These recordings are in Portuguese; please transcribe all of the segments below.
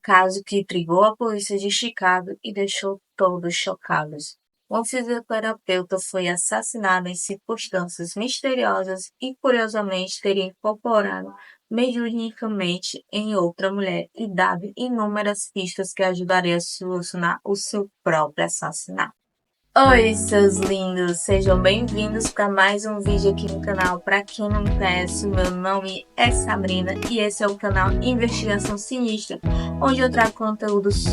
caso que intrigou a polícia de Chicago e deixou todos chocados. Um fisioterapeuta foi assassinado em circunstâncias misteriosas e, curiosamente, teria incorporado mediunicamente em outra mulher e dado inúmeras pistas que ajudariam a solucionar o seu próprio assassinato. Oi, seus lindos! Sejam bem-vindos para mais um vídeo aqui no canal. Para quem não me conhece, meu nome é Sabrina e esse é o canal Investigação Sinistra, onde eu trago conteúdos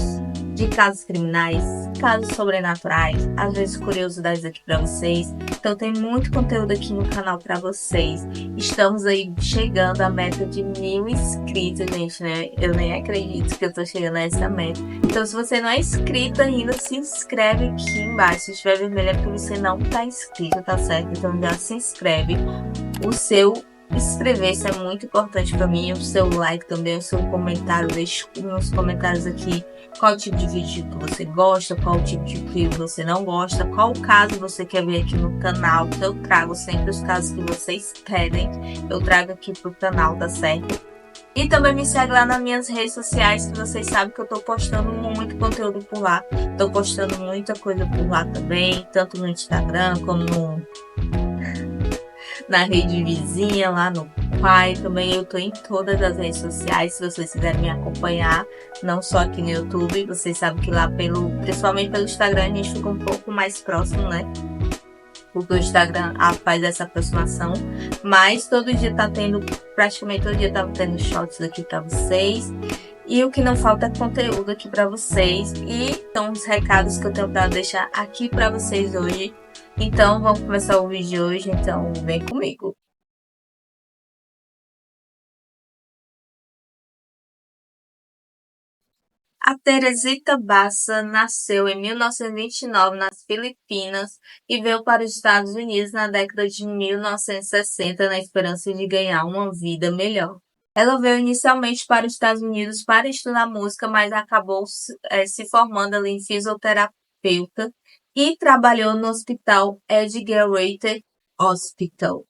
de casos criminais, casos sobrenaturais, às vezes curiosidades aqui para vocês. Então tem muito conteúdo aqui no canal para vocês. Estamos aí chegando à meta de 1000 inscritos, gente, né? Eu nem acredito que eu tô chegando a essa meta. Então, se você não é inscrito ainda, se inscreve aqui embaixo. Se estiver vermelho é porque você não tá inscrito, tá certo? Então já se inscreve. O seu inscrever-se é muito importante para mim. O seu like também, o seu comentário. Deixe nos comentários aqui qual tipo de vídeo que você gosta, qual tipo de vídeo você não gosta, qual caso você quer ver aqui no canal. Eu trago sempre os casos que vocês pedem. Eu trago aqui pro canal, tá certo? E também me segue lá nas minhas redes sociais, que vocês sabem que eu tô postando muito conteúdo por lá. Tô postando muita coisa por lá também, tanto no Instagram como na rede vizinha, lá no Pai. Também eu tô em todas as redes sociais, se vocês quiserem me acompanhar, não só aqui no YouTube. Vocês sabem que lá, principalmente pelo Instagram, a gente fica um pouco mais próximo, né? Porque o Instagram faz essa aproximação, mas todo dia tá tendo, praticamente todo dia tá tendo shots aqui pra vocês, e o que não falta é conteúdo aqui pra vocês, e então os recados que eu tenho pra deixar aqui pra vocês hoje. Então vamos começar o vídeo de hoje, então vem comigo. A Teresita Bassa nasceu em 1929 nas Filipinas e veio para os Estados Unidos na década de 1960 na esperança de ganhar uma vida melhor. Ela veio inicialmente para os Estados Unidos para estudar música, mas acabou se formando ali em fisioterapeuta e trabalhou no Hospital Edgar Reiter Hospital.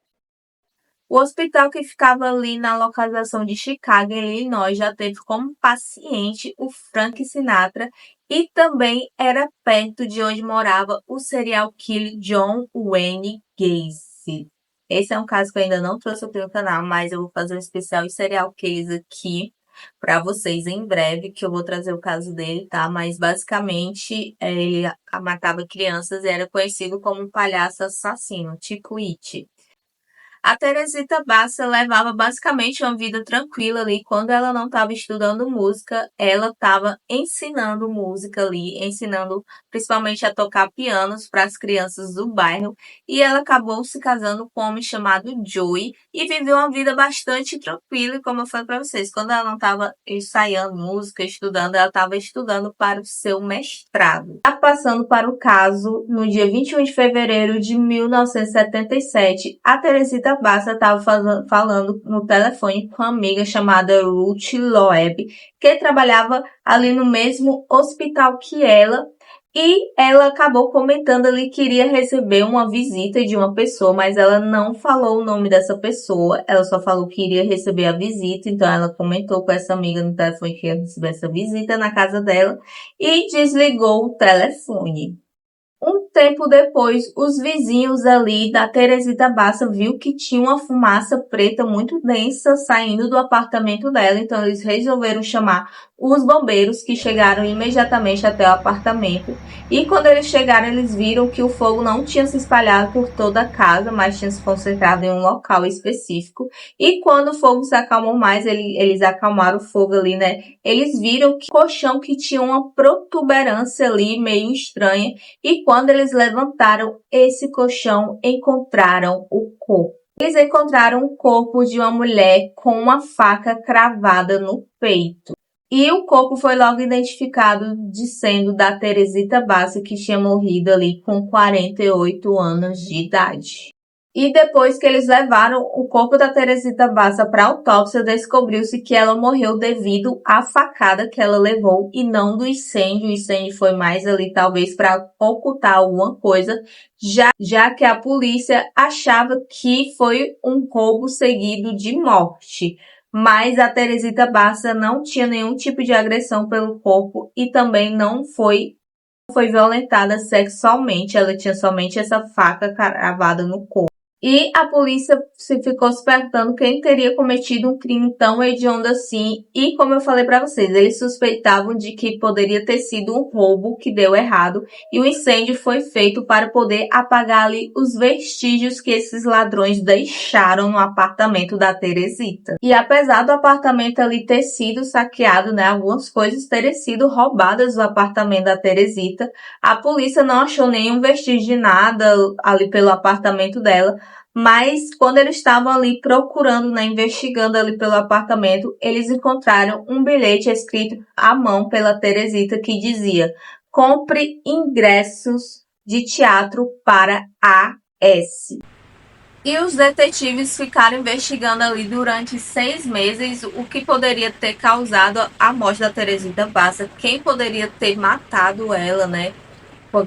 O hospital que ficava ali na localização de Chicago, em Illinois, já teve como paciente o Frank Sinatra e também era perto de onde morava o serial killer John Wayne Gacy. Esse é um caso que eu ainda não trouxe aqui no canal, mas eu vou fazer um especial de serial killers aqui para vocês em breve, que eu vou trazer o caso dele, tá? Mas basicamente ele matava crianças e era conhecido como um palhaço assassino, tipo It. A Teresita Bassa levava basicamente uma vida tranquila ali. Quando ela não estava estudando música, ela estava ensinando música ali, ensinando principalmente a tocar pianos para as crianças do bairro. E ela acabou se casando com um homem chamado Joey e viveu uma vida bastante tranquila. E como eu falei para vocês, quando ela não estava ensaiando música, estudando, ela estava estudando para o seu mestrado. Tá passando para o caso, no dia 21 de fevereiro de 1977, a Teresita Bassa estava falando no telefone com uma amiga chamada Ruth Loeb, que trabalhava ali no mesmo hospital que ela, e ela acabou comentando ali que iria receber uma visita de uma pessoa, mas ela não falou o nome dessa pessoa, ela só falou que iria receber a visita, então ela comentou com essa amiga no telefone que ia receber essa visita na casa dela e desligou o telefone. Um tempo depois, os vizinhos ali da Teresita Bassa viu que tinha uma fumaça preta muito densa saindo do apartamento dela, então eles resolveram chamar os bombeiros, que chegaram imediatamente até o apartamento. E quando eles chegaram, eles viram que o fogo não tinha se espalhado por toda a casa, mas tinha se concentrado em um local específico. E quando o fogo se acalmou mais, eles acalmaram o fogo ali, né? Eles viram que o colchão que tinha uma protuberância ali meio estranha, e quando eles levantaram esse colchão, encontraram o corpo. Eles encontraram o corpo de uma mulher com uma faca cravada no peito. E o corpo foi logo identificado de sendo da Teresita Bassa, que tinha morrido ali com 48 anos de idade. E depois que eles levaram o corpo da Teresita Bassa para autópsia, descobriu-se que ela morreu devido à facada que ela levou e não do incêndio. O incêndio foi mais ali talvez para ocultar alguma coisa, já que a polícia achava que foi um roubo seguido de morte. mas a Teresita Bassa não tinha nenhum tipo de agressão pelo corpo e também não foi violentada sexualmente, ela tinha somente essa faca cravada no corpo. E a polícia ficou se perguntando quem teria cometido um crime tão hediondo assim. E como eu falei para vocês, eles suspeitavam de que poderia ter sido um roubo que deu errado. E o incêndio foi feito para poder apagar ali os vestígios que esses ladrões deixaram no apartamento da Teresita. E apesar do apartamento ali ter sido saqueado, né, algumas coisas terem sido roubadas do apartamento da Teresita, a polícia não achou nenhum vestígio de nada ali pelo apartamento dela. Mas quando eles estavam ali procurando, né, investigando ali pelo apartamento, eles encontraram um bilhete escrito à mão pela Teresita que dizia: compre ingressos de teatro para AS. E os detetives ficaram investigando ali durante 6 meses o que poderia ter causado a morte da Teresita Bassa, quem poderia ter matado ela, né?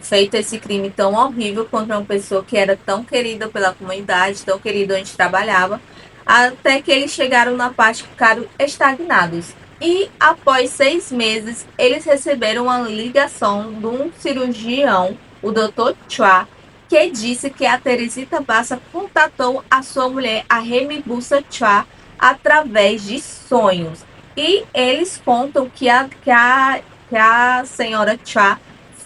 Feito esse crime tão horrível contra uma pessoa que era tão querida pela comunidade, tão querida onde trabalhava, até que eles chegaram na parte que ficaram estagnados. E após 6 meses, eles receberam uma ligação de um cirurgião, o Dr. Chua, que disse que a Teresita Bassa contatou a sua mulher, a Remibusa Chua, através de sonhos. E eles contam que a senhora Chua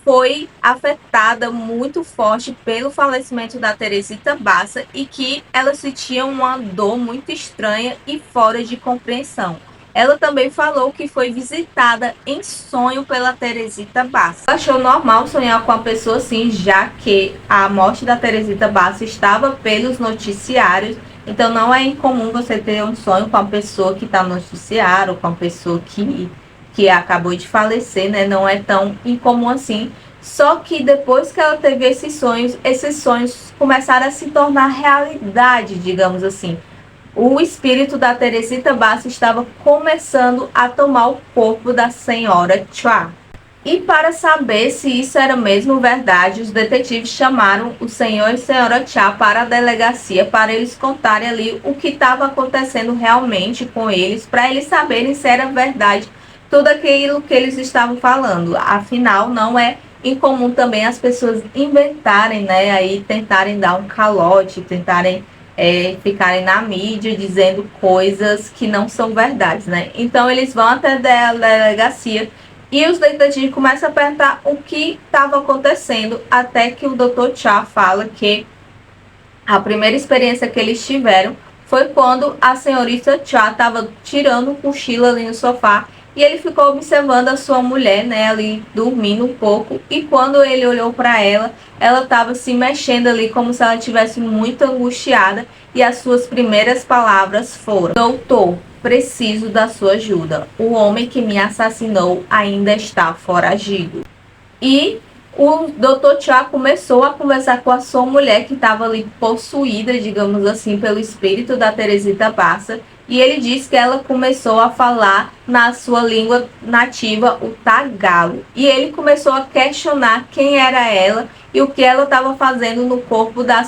foi afetada muito forte pelo falecimento da Teresita Bassa e que ela sentia uma dor muito estranha e fora de compreensão. Ela também falou que foi visitada em sonho pela Teresita Bassa. Ela achou normal sonhar com a pessoa assim, já que a morte da Teresita Bassa estava pelos noticiários. Então não é incomum você ter um sonho com a pessoa que está no noticiário, com a pessoa que acabou de falecer, né? Não é tão incomum assim. Só que depois que ela teve esses sonhos começaram a se tornar realidade, digamos assim. O espírito da Teresita Bassa estava começando a tomar o corpo da senhora Chua. E para saber se isso era mesmo verdade, os detetives chamaram o senhor e a senhora Chua para a delegacia para eles contarem ali o que estava acontecendo realmente com eles, para eles saberem se era verdade tudo aquilo que eles estavam falando. Afinal, não é incomum também as pessoas inventarem, né, aí tentarem dar um calote, tentarem ficarem na mídia dizendo coisas que não são verdades, né? Então eles vão até a delegacia e os detetives começam a perguntar o que estava acontecendo, até que o Dr. Chua fala que a primeira experiência que eles tiveram foi quando a senhorita Chua estava tirando um cochilo ali no sofá e ele ficou observando a sua mulher, né, ali dormindo um pouco, e quando ele olhou para ela, ela estava se mexendo ali como se ela estivesse muito angustiada, e as suas primeiras palavras foram: doutor, preciso da sua ajuda. O homem que me assassinou ainda está foragido. E o Dr. Chua começou a conversar com a sua mulher, que estava ali possuída, digamos assim, pelo espírito da Teresita Bassa. E ele disse que ela começou a falar na sua língua nativa, o tagalo. E ele começou a questionar quem era ela e o que ela estava fazendo no corpo da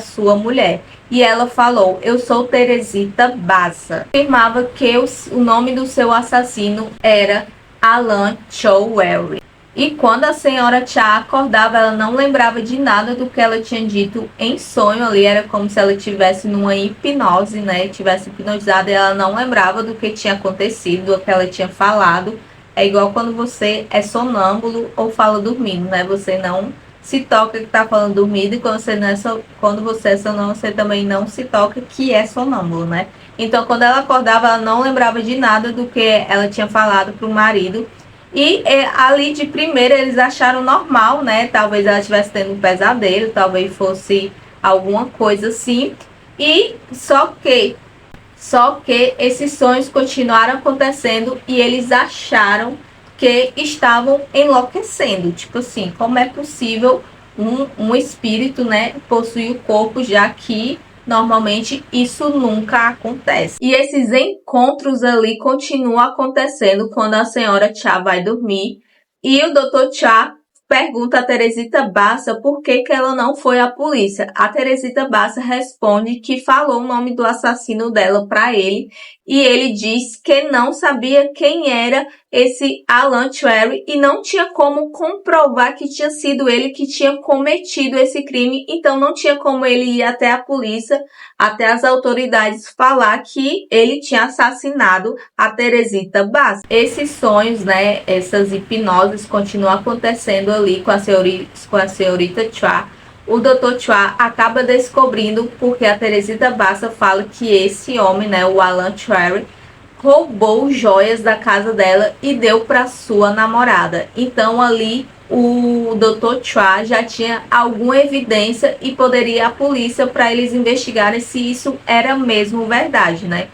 sua mulher. E ela falou: eu sou Teresita Bassa. Afirmava que o nome do seu assassino era Alan Choweri. E quando a senhora Chua acordava, ela não lembrava de nada do que ela tinha dito em sonho ali. Era como se ela estivesse numa hipnose, né? Estivesse hipnotizada e ela não lembrava do que tinha acontecido, do que ela tinha falado. É igual quando você é sonâmbulo ou fala dormindo, né? Você não se toca que tá falando dormindo, e quando você é sonâmbulo, você também não se toca que é sonâmbulo, né? Então, quando ela acordava, ela não lembrava de nada do que ela tinha falado pro marido. E ali de primeira eles acharam normal, né? Talvez ela estivesse tendo um pesadelo, talvez fosse alguma coisa assim. E só que esses sonhos continuaram acontecendo e eles acharam que estavam enlouquecendo. Tipo assim, como é possível um espírito, né, possuir o corpo, já que normalmente isso nunca acontece. E esses encontros ali continuam acontecendo quando a senhora Chua vai dormir. E o Dr. Chua pergunta a Teresita Bassa por que ela não foi à polícia. A Teresita Bassa responde que falou o nome do assassino dela para ele e ele diz que não sabia quem era esse Alan Turing e não tinha como comprovar que tinha sido ele que tinha cometido esse crime, então não tinha como ele ir até a polícia, até as autoridades falar que ele tinha assassinado a Teresita Bassa. Esses sonhos, né, essas hipnoses continuam acontecendo ali com a senhorita Chua. O Dr. Chua acaba descobrindo porque a Teresita Bassa fala que esse homem, né, o Alan Turing, roubou joias da casa dela e deu para sua namorada. Então ali o Dr. Chua já tinha alguma evidência e poderia ir à polícia para eles investigarem se isso era mesmo verdade, né?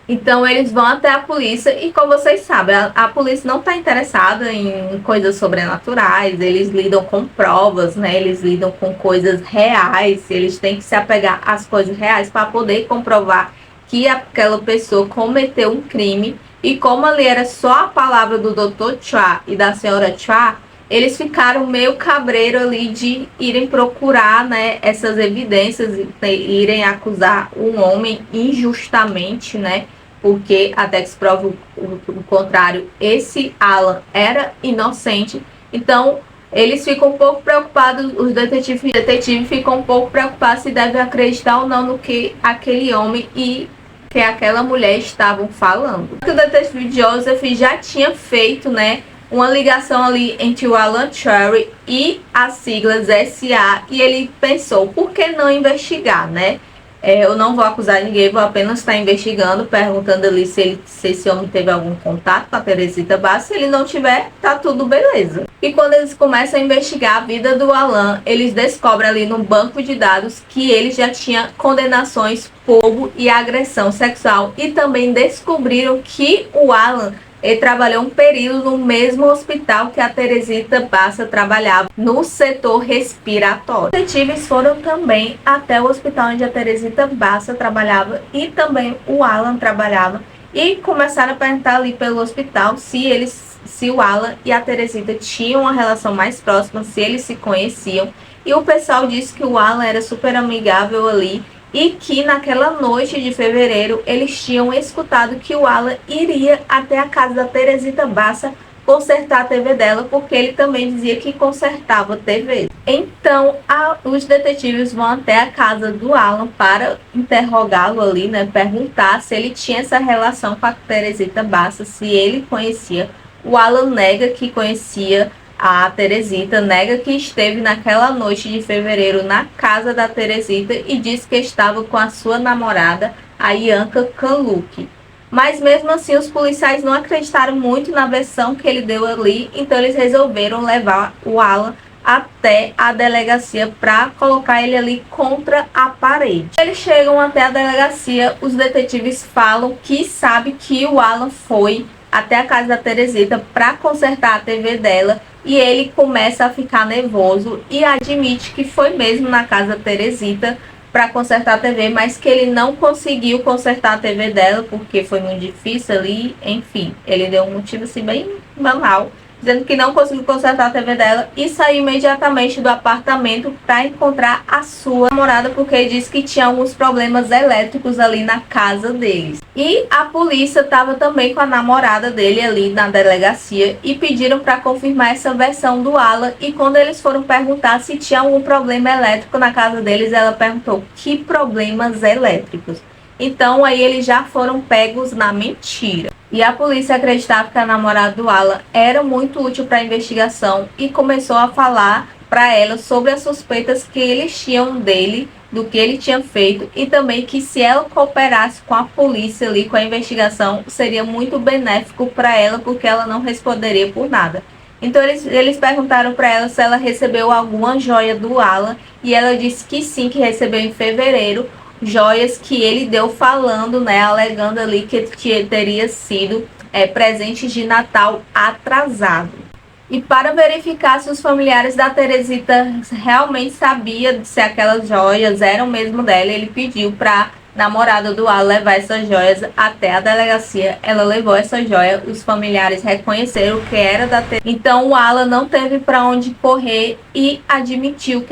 Então eles vão até a polícia e, como vocês sabem, a polícia não está interessada em coisas sobrenaturais, eles lidam com provas, né? Eles lidam com coisas reais, eles têm que se apegar às coisas reais para poder comprovar que aquela pessoa cometeu um crime. E como ali era só a palavra do Dr. Chua e da senhora Chua, eles ficaram meio cabreiro ali de irem procurar, né, essas evidências e irem acusar um homem injustamente, né? Porque até que se prove o contrário, esse Alan era inocente. Então eles ficam um pouco preocupados, os detetives ficam um pouco preocupados se devem acreditar ou não no que aquele homem e que aquela mulher estavam falando. O detetive Joseph já tinha feito, né, uma ligação ali entre o Alan Turing e as siglas SA e ele pensou, por que não investigar, né? Eu não vou acusar ninguém, vou apenas estar investigando, perguntando ali se esse homem teve algum contato com a Teresita Bassa. Se ele não tiver, tá tudo beleza. E quando eles começam a investigar a vida do Alan, eles descobrem ali no banco de dados que ele já tinha condenações por roubo e agressão sexual. E também descobriram que o Alan ele trabalhou um período no mesmo hospital que a Teresita Bassa trabalhava, no setor respiratório. Os detetives foram também até o hospital onde a Teresita Bassa trabalhava e também o Alan trabalhava e começaram a perguntar ali pelo hospital se o Alan e a Teresita tinham uma relação mais próxima, se eles se conheciam. E o pessoal disse que o Alan era super amigável ali e que naquela noite de fevereiro eles tinham escutado que o Alan iria até a casa da Teresita Bassa consertar a TV dela, porque ele também dizia que consertava TV. Então os detetives vão até a casa do Alan para interrogá-lo ali, né, perguntar se ele tinha essa relação com a Teresita Bassa, se ele conhecia. O Alan nega que conhecia a Teresita, nega que esteve naquela noite de fevereiro na casa da Teresita e diz que estava com a sua namorada, a Ianca Kanluki. Mas mesmo assim os policiais não acreditaram muito na versão que ele deu ali, então eles resolveram levar o Alan até a delegacia para colocar ele ali contra a parede. Eles chegam até a delegacia, os detetives falam que sabe que o Alan foi até a casa da Teresita para consertar a TV dela e ele começa a ficar nervoso e admite que foi mesmo na casa da Teresita para consertar a TV, mas que ele não conseguiu consertar a TV dela porque foi muito difícil ali, enfim, ele deu um motivo assim bem banal, dizendo que não conseguiu consertar a TV dela e saiu imediatamente do apartamento para encontrar a sua namorada, porque ele disse que tinha alguns problemas elétricos ali na casa deles. E a polícia estava também com a namorada dele ali na delegacia e pediram para confirmar essa versão do Alan. E quando eles foram perguntar se tinha algum problema elétrico na casa deles, ela perguntou que problemas elétricos. Então aí eles já foram pegos na mentira. E a polícia acreditava que a namorada do Alan era muito útil para a investigação e começou a falar para ela sobre as suspeitas que eles tinham dele, do que ele tinha feito, e também que se ela cooperasse com a polícia ali, com a investigação, seria muito benéfico para ela, porque ela não responderia por nada. Então eles perguntaram para ela se ela recebeu alguma joia do Alan, e ela disse que sim, que recebeu em fevereiro, joias que ele deu falando, né, alegando ali que teria sido presentes de Natal atrasado. E para verificar se os familiares da Teresita realmente sabiam se aquelas joias eram mesmo dela, ele pediu para namorada do Alan levar essas joias até a delegacia. Ela levou essa joia, os familiares reconheceram que era da Teresita. Então o Alan não teve para onde correr e admitiu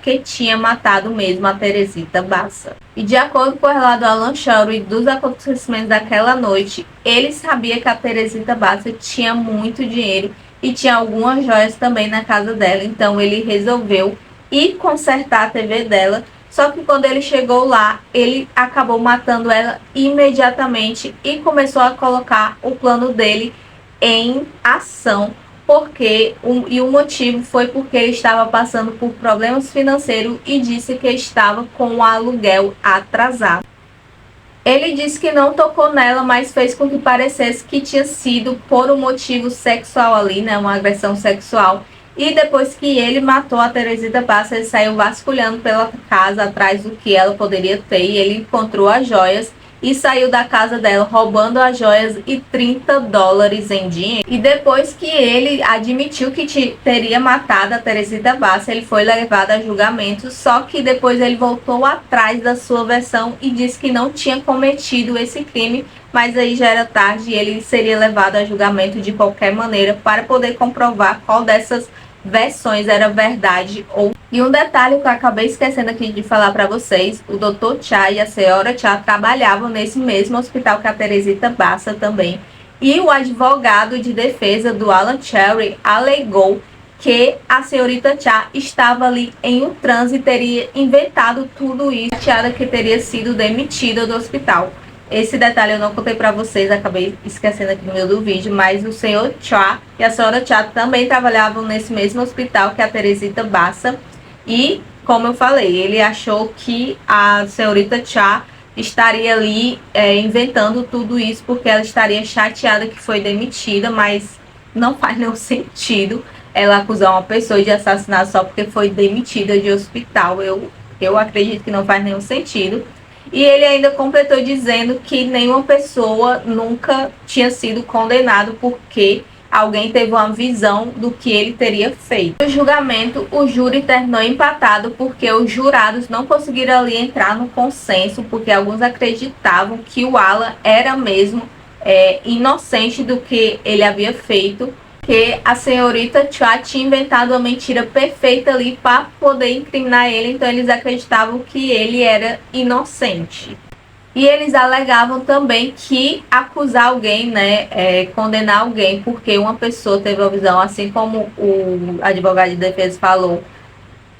que tinha matado mesmo a Teresita Bassa. E de acordo com o relato do Alan Shawry dos acontecimentos daquela noite, ele sabia que a Teresita Bassa tinha muito dinheiro e tinha algumas joias também na casa dela. Então ele resolveu ir consertar a TV dela. Só que quando ele chegou lá, ele acabou matando ela imediatamente e começou a colocar o plano dele em ação. O motivo foi porque ele estava passando por problemas financeiros e disse que estava com o aluguel atrasado. Ele disse que não tocou nela, mas fez com que parecesse que tinha sido por um motivo sexual ali, né, uma agressão sexual. E depois que ele matou a Teresita Bassa, ele saiu vasculhando pela casa atrás do que ela poderia ter. E ele encontrou as joias e saiu da casa dela roubando as joias e $30 em dinheiro. E depois que ele admitiu que teria matado a Teresita Bassa, ele foi levado a julgamento. Só que depois ele voltou atrás da sua versão e disse que não tinha cometido esse crime. Mas aí já era tarde e ele seria levado a julgamento de qualquer maneira para poder comprovar qual dessas versões era verdade ou... E um detalhe que eu acabei esquecendo aqui de falar para vocês, o Dr. Cha e a senhora Cha trabalhavam nesse mesmo hospital que a Teresita Bassa também. E o advogado de defesa do Alan Shawry alegou que a senhorita Cha estava ali em um transe e teria inventado tudo isso, chateada que teria sido demitida do hospital. Esse detalhe eu não contei pra vocês, acabei esquecendo aqui no meio do vídeo, mas o senhor Cha e a senhora Cha também trabalhavam nesse mesmo hospital que a Teresita Bassa. E, como eu falei, ele achou que a senhorita Cha estaria ali inventando tudo isso porque ela estaria chateada que foi demitida, mas não faz nenhum sentido ela acusar uma pessoa de assassinato só porque foi demitida de hospital. Eu acredito que não faz nenhum sentido. E ele ainda completou dizendo que nenhuma pessoa nunca tinha sido condenado porque alguém teve uma visão do que ele teria feito. No julgamento, o júri terminou empatado porque os jurados não conseguiram ali entrar no consenso, porque alguns acreditavam que o Alan era mesmo inocente do que ele havia feito, que a senhorita Cha tinha inventado uma mentira perfeita ali para poder incriminar ele, então eles acreditavam que ele era inocente. E eles alegavam também que acusar alguém, né, condenar alguém porque uma pessoa teve a visão, assim como o advogado de defesa falou,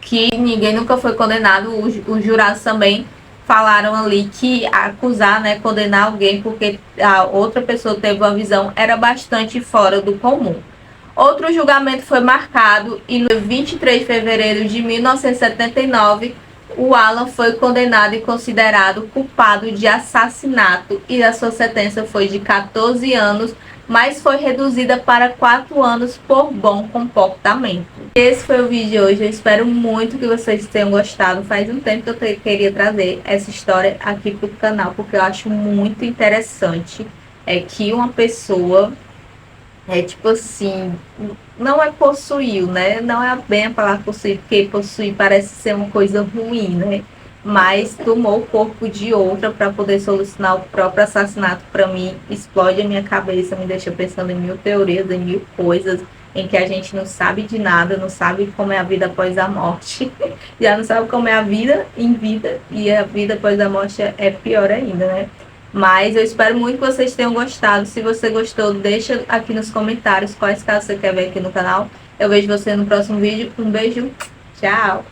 que ninguém nunca foi condenado, os jurados também falaram ali que acusar, né, condenar alguém porque a outra pessoa teve uma visão era bastante fora do comum. Outro julgamento foi marcado e no 23 de fevereiro de 1979, o Alan foi condenado e considerado culpado de assassinato e a sua sentença foi de 14 anos, mas foi reduzida para 4 anos por bom comportamento. Esse foi o vídeo de hoje, eu espero muito que vocês tenham gostado. Faz um tempo que eu queria trazer essa história aqui para o canal, porque eu acho muito interessante que uma pessoa... tipo assim, não possuiu, né? Não é bem a palavra possuir, porque possuir parece ser uma coisa ruim, né? Mas tomou o corpo de outra para poder solucionar o próprio assassinato. Para mim, explode a minha cabeça, me deixa pensando em mil teorias, em mil coisas, em que a gente não sabe de nada, não sabe como é a vida após a morte. Já não sabe como é a vida em vida, e a vida após a morte é pior ainda, né? Mas eu espero muito que vocês tenham gostado. Se você gostou, deixa aqui nos comentários quais casos você quer ver aqui no canal. Eu vejo você no próximo vídeo. Um beijo, tchau!